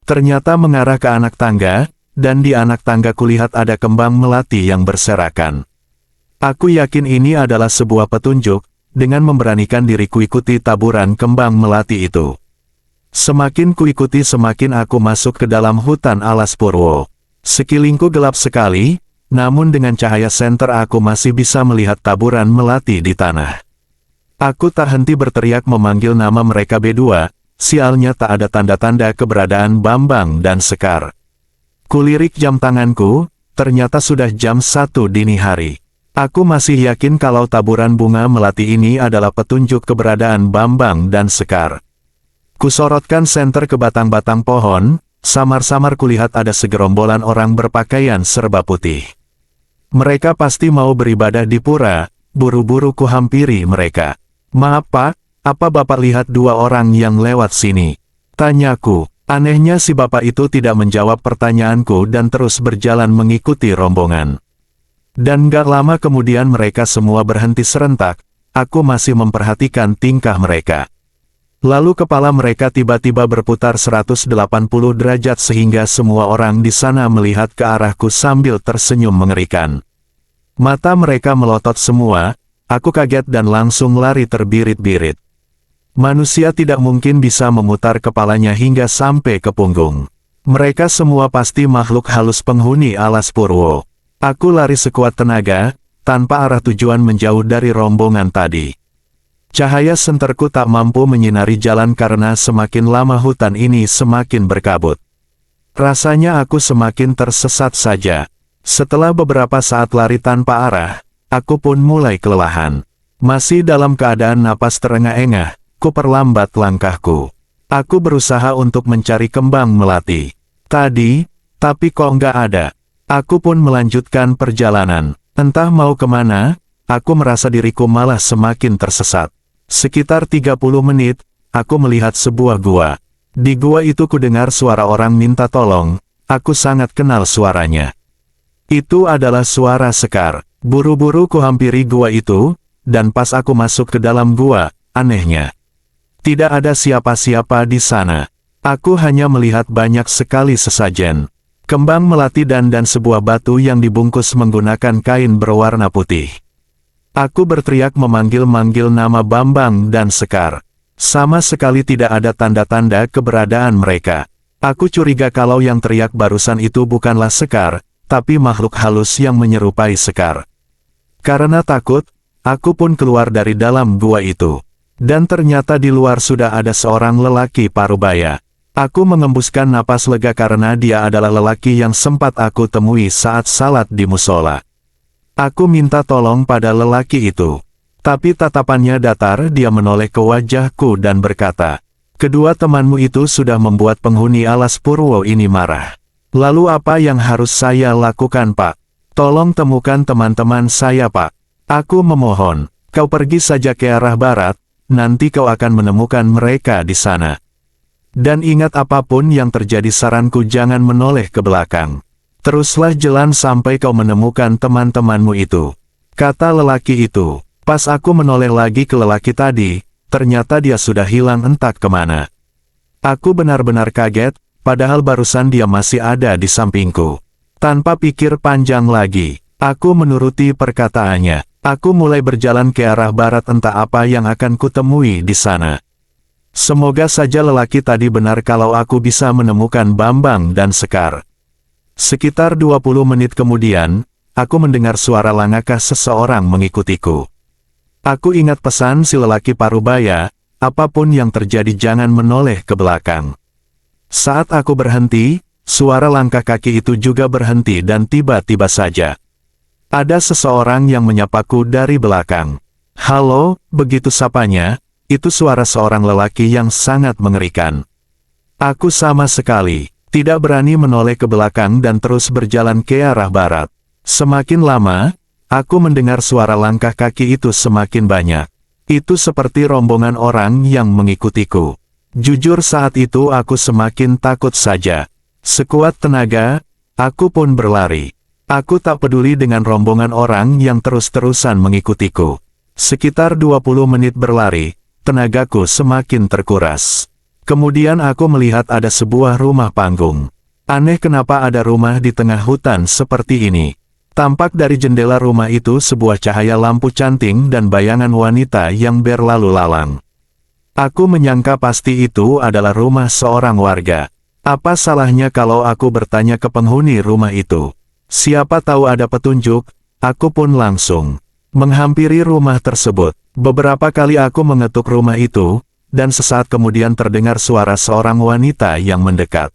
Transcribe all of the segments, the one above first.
ternyata mengarah ke anak tangga, dan di anak tangga kulihat ada kembang melati yang berserakan. Aku yakin ini adalah sebuah petunjuk, dengan memberanikan diriku ikuti taburan kembang melati itu. Semakin kuikuti semakin aku masuk ke dalam hutan alas purwo. Sekelilingku gelap sekali, namun dengan cahaya senter aku masih bisa melihat taburan melati di tanah. Aku tak henti berteriak memanggil nama mereka berdua, sialnya tak ada tanda-tanda keberadaan Bambang dan Sekar. Kulirik jam tanganku, ternyata sudah jam 1 dini hari. Aku masih yakin kalau taburan bunga melati ini adalah petunjuk keberadaan Bambang dan Sekar. Kusorotkan senter ke batang-batang pohon, samar-samar kulihat ada segerombolan orang berpakaian serba putih. Mereka pasti mau beribadah di pura, buru-buru kuhampiri mereka. "Maaf Pak, apa Bapak lihat dua orang yang lewat sini?" tanyaku. Anehnya si bapak itu tidak menjawab pertanyaanku dan terus berjalan mengikuti rombongan. Dan gak lama kemudian mereka semua berhenti serentak, aku masih memperhatikan tingkah mereka. Lalu kepala mereka tiba-tiba berputar 180 derajat sehingga semua orang di sana melihat ke arahku sambil tersenyum mengerikan. Mata mereka melotot semua, aku kaget dan langsung lari terbirit-birit. Manusia tidak mungkin bisa memutar kepalanya hingga sampai ke punggung. Mereka semua pasti makhluk halus penghuni alas purwo. Aku lari sekuat tenaga, tanpa arah tujuan menjauh dari rombongan tadi. Cahaya senterku tak mampu menyinari jalan karena semakin lama hutan ini semakin berkabut. Rasanya aku semakin tersesat saja. Setelah beberapa saat lari tanpa arah, aku pun mulai kelelahan. Masih dalam keadaan napas terengah-engah, ku perlambat langkahku. Aku berusaha untuk mencari kembang melati. Tapi kok nggak ada. Aku pun melanjutkan perjalanan. Entah mau kemana, aku merasa diriku malah semakin tersesat. Sekitar 30 menit, aku melihat sebuah gua. Di gua itu kudengar suara orang minta tolong, aku sangat kenal suaranya. Itu adalah suara Sekar. Buru-buru kuhampiri gua itu, dan pas aku masuk ke dalam gua, anehnya, tidak ada siapa-siapa di sana. Aku hanya melihat banyak sekali sesajen. Kembang melati dan sebuah batu yang dibungkus menggunakan kain berwarna putih. Aku berteriak memanggil-manggil nama Bambang dan Sekar. Sama sekali tidak ada tanda-tanda keberadaan mereka. Aku curiga kalau yang teriak barusan itu bukanlah Sekar, tapi makhluk halus yang menyerupai Sekar. Karena takut, aku pun keluar dari dalam gua itu. Dan ternyata di luar sudah ada seorang lelaki parubaya. Aku mengembuskan napas lega karena dia adalah lelaki yang sempat aku temui saat salat di musola. Aku minta tolong pada lelaki itu. Tapi tatapannya datar, dia menoleh ke wajahku dan berkata, "Kedua temanmu itu sudah membuat penghuni alas purwo ini marah. Lalu apa yang harus saya lakukan Pak? Tolong temukan teman-teman saya Pak. Aku memohon, kau pergi saja ke arah barat. Nanti kau akan menemukan mereka di sana. Dan ingat apapun yang terjadi saranku jangan menoleh ke belakang. Teruslah jalan sampai kau menemukan teman-temanmu itu," kata lelaki itu. Pas aku menoleh lagi ke lelaki tadi, ternyata dia sudah hilang entah kemana. Aku benar-benar kaget, padahal barusan dia masih ada di sampingku. Tanpa pikir panjang lagi, aku menuruti perkataannya. Aku mulai berjalan ke arah barat entah apa yang akan kutemui di sana. Semoga saja lelaki tadi benar kalau aku bisa menemukan Bambang dan Sekar. Sekitar 20 menit kemudian, aku mendengar suara langkah seseorang mengikutiku. Aku ingat pesan si lelaki parubaya, apapun yang terjadi jangan menoleh ke belakang. Saat aku berhenti, suara langkah kaki itu juga berhenti dan tiba-tiba saja ada seseorang yang menyapaku dari belakang. "Halo," begitu sapanya, itu suara seorang lelaki yang sangat mengerikan. Aku sama sekali tidak berani menoleh ke belakang dan terus berjalan ke arah barat. Semakin lama, aku mendengar suara langkah kaki itu semakin banyak. Itu seperti rombongan orang yang mengikutiku. Jujur saat itu aku semakin takut saja. Sekuat tenaga, aku pun berlari. Aku tak peduli dengan rombongan orang yang terus-terusan mengikutiku. Sekitar 20 menit berlari, tenagaku semakin terkuras. Kemudian aku melihat ada sebuah rumah panggung. Aneh kenapa ada rumah di tengah hutan seperti ini. Tampak dari jendela rumah itu sebuah cahaya lampu canting dan bayangan wanita yang berlalu lalang. Aku menyangka pasti itu adalah rumah seorang warga. Apa salahnya kalau aku bertanya ke penghuni rumah itu? Siapa tahu ada petunjuk. Aku pun langsung menghampiri rumah tersebut. Beberapa kali aku mengetuk rumah itu, dan sesaat kemudian terdengar suara seorang wanita yang mendekat.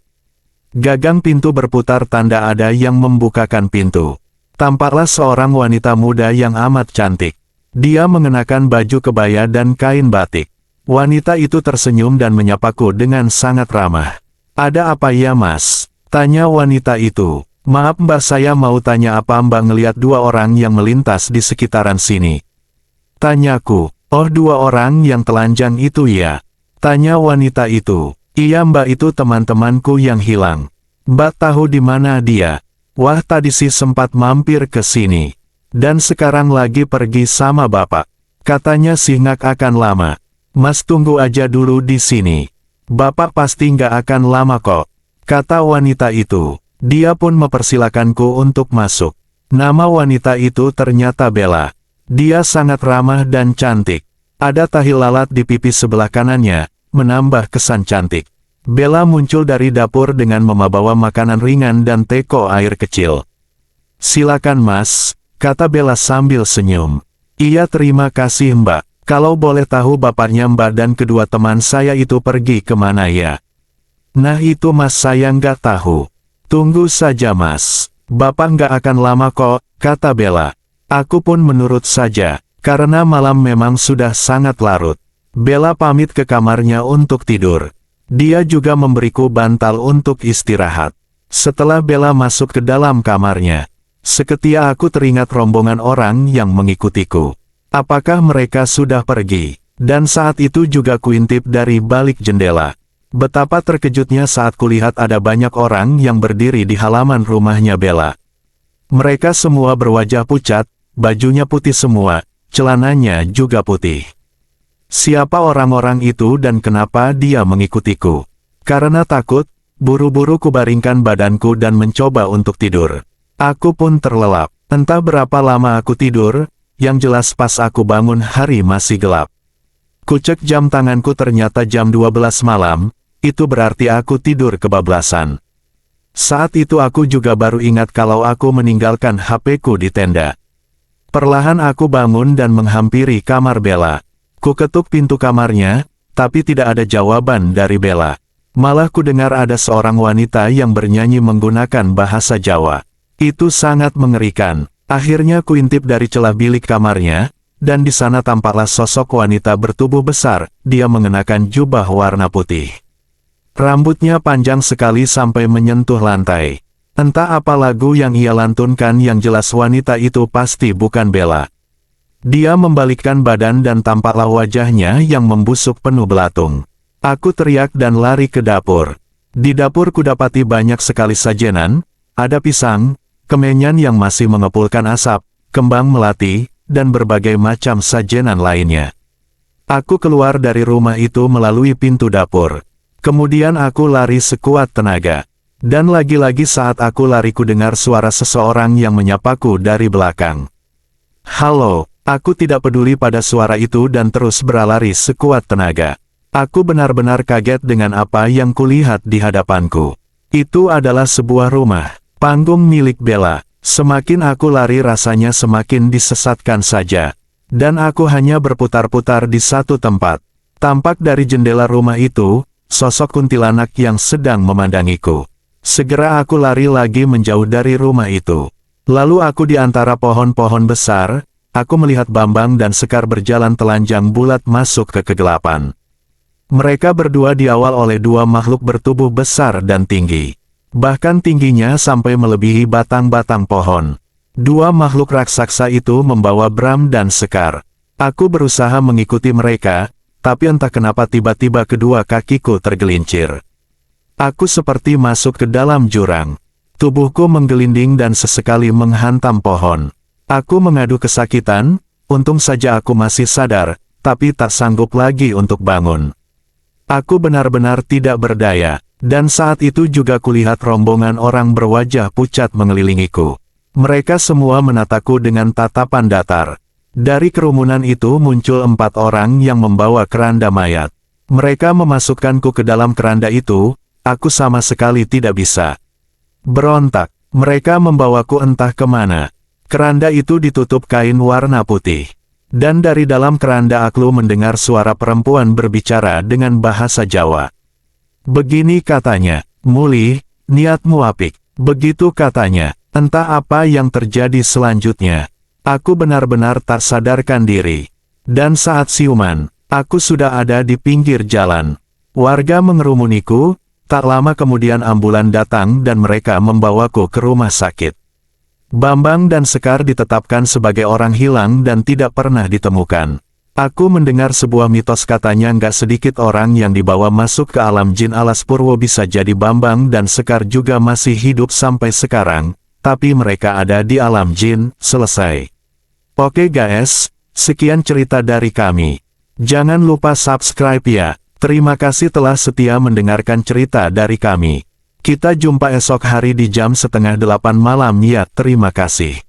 Gagang pintu berputar tanda ada yang membukakan pintu. Tampaklah seorang wanita muda yang amat cantik. Dia mengenakan baju kebaya dan kain batik. Wanita itu tersenyum dan menyapaku dengan sangat ramah. "Ada apa ya, Mas?" tanya wanita itu. "Maaf Mbak, saya mau tanya apa Mbak ngelihat dua orang yang melintas di sekitaran sini?" tanyaku. "Oh, dua orang yang telanjang itu ya?" tanya wanita itu. "Iya Mbak, itu teman-temanku yang hilang." "Mbak tahu di mana dia?" "Wah, tadi sih sempat mampir ke sini. Dan sekarang lagi pergi sama Bapak. Katanya sih nggak akan lama. Mas tunggu aja dulu di sini. Bapak pasti nggak akan lama kok," kata wanita itu. Dia pun mempersilakanku untuk masuk. Nama wanita itu ternyata Bella. Dia sangat ramah dan cantik. Ada tahi lalat di pipi sebelah kanannya, menambah kesan cantik. Bella muncul dari dapur dengan membawa makanan ringan dan teko air kecil. "Silakan Mas," kata Bella sambil senyum. "Iya, terima kasih Mbak. Kalau boleh tahu bapaknya Mbak dan kedua teman saya itu pergi kemana ya?" "Nah itu Mas, saya nggak tahu." "Tunggu saja Mas. Bapak nggak akan lama kok," kata Bella. Aku pun menurut saja, karena malam memang sudah sangat larut. Bella pamit ke kamarnya untuk tidur. Dia juga memberiku bantal untuk istirahat. Setelah Bella masuk ke dalam kamarnya, seketika aku teringat rombongan orang yang mengikutiku. Apakah mereka sudah pergi? Dan saat itu juga kuintip dari balik jendela. Betapa terkejutnya saat kulihat ada banyak orang yang berdiri di halaman rumahnya Bella. Mereka semua berwajah pucat, bajunya putih semua, celananya juga putih. Siapa orang-orang itu dan kenapa dia mengikutiku? Karena takut, buru-buru kubaringkan badanku dan mencoba untuk tidur. Aku pun terlelap. Entah berapa lama aku tidur, yang jelas pas aku bangun hari masih gelap. Kucek jam tanganku, ternyata jam 12 malam, itu berarti aku tidur kebablasan. Saat itu aku juga baru ingat kalau aku meninggalkan HP-ku di tenda. Perlahan aku bangun dan menghampiri kamar Bella. Ku ketuk pintu kamarnya, tapi tidak ada jawaban dari Bella. Malah ku dengar ada seorang wanita yang bernyanyi menggunakan bahasa Jawa. Itu sangat mengerikan. Akhirnya kuintip dari celah bilik kamarnya, dan di sana tampaklah sosok wanita bertubuh besar. Dia mengenakan jubah warna putih. Rambutnya panjang sekali sampai menyentuh lantai. Entah apa lagu yang ia lantunkan, yang jelas wanita itu pasti bukan Bella. Dia membalikkan badan dan tampaklah wajahnya yang membusuk penuh belatung. Aku teriak dan lari ke dapur. Di dapur kudapati banyak sekali sajenan, ada pisang, kemenyan yang masih mengepulkan asap, kembang melati, dan berbagai macam sajenan lainnya. Aku keluar dari rumah itu melalui pintu dapur. Kemudian aku lari sekuat tenaga. Dan lagi-lagi saat aku lari ku dengar suara seseorang yang menyapaku dari belakang. "Halo." Aku tidak peduli pada suara itu dan terus berlari sekuat tenaga. Aku benar-benar kaget dengan apa yang kulihat di hadapanku. Itu adalah sebuah rumah panggung milik Bella. Semakin aku lari rasanya semakin disesatkan saja. Dan aku hanya berputar-putar di satu tempat. Tampak dari jendela rumah itu, sosok kuntilanak yang sedang memandangiku. Segera aku lari lagi menjauh dari rumah itu. Lalu aku di antara pohon-pohon besar, aku melihat Bambang dan Sekar berjalan telanjang bulat masuk ke kegelapan. Mereka berdua diawal oleh dua makhluk bertubuh besar dan tinggi. Bahkan tingginya sampai melebihi batang-batang pohon. Dua makhluk raksasa itu membawa Bram dan Sekar. Aku berusaha mengikuti mereka, tapi entah kenapa tiba-tiba kedua kakiku tergelincir. Aku seperti masuk ke dalam jurang. Tubuhku menggelinding dan sesekali menghantam pohon. Aku mengadu kesakitan, untung saja aku masih sadar, tapi tak sanggup lagi untuk bangun. Aku benar-benar tidak berdaya, dan saat itu juga kulihat rombongan orang berwajah pucat mengelilingiku. Mereka semua menataku dengan tatapan datar. Dari kerumunan itu muncul 4 orang yang membawa keranda mayat. Mereka memasukkanku ke dalam keranda itu, aku sama sekali tidak bisa berontak. Mereka membawaku entah kemana. Keranda itu ditutup kain warna putih. Dan dari dalam keranda aku mendengar suara perempuan berbicara dengan bahasa Jawa. Begini katanya, "Muli, niatmu apik." Begitu katanya. Entah apa yang terjadi selanjutnya. Aku benar-benar tak sadarkan diri. Dan saat siuman, aku sudah ada di pinggir jalan. Warga mengerumuniku, tak lama kemudian ambulan datang dan mereka membawaku ke rumah sakit. Bambang dan Sekar ditetapkan sebagai orang hilang dan tidak pernah ditemukan. Aku mendengar sebuah mitos katanya nggak sedikit orang yang dibawa masuk ke alam jin alas purwo bisa jadi Bambang dan Sekar juga masih hidup sampai sekarang, tapi mereka ada di alam jin. Selesai. Oke guys, sekian cerita dari kami. Jangan lupa subscribe ya. Terima kasih telah setia mendengarkan cerita dari kami. Kita jumpa esok hari di jam 7:30 malam ya, terima kasih.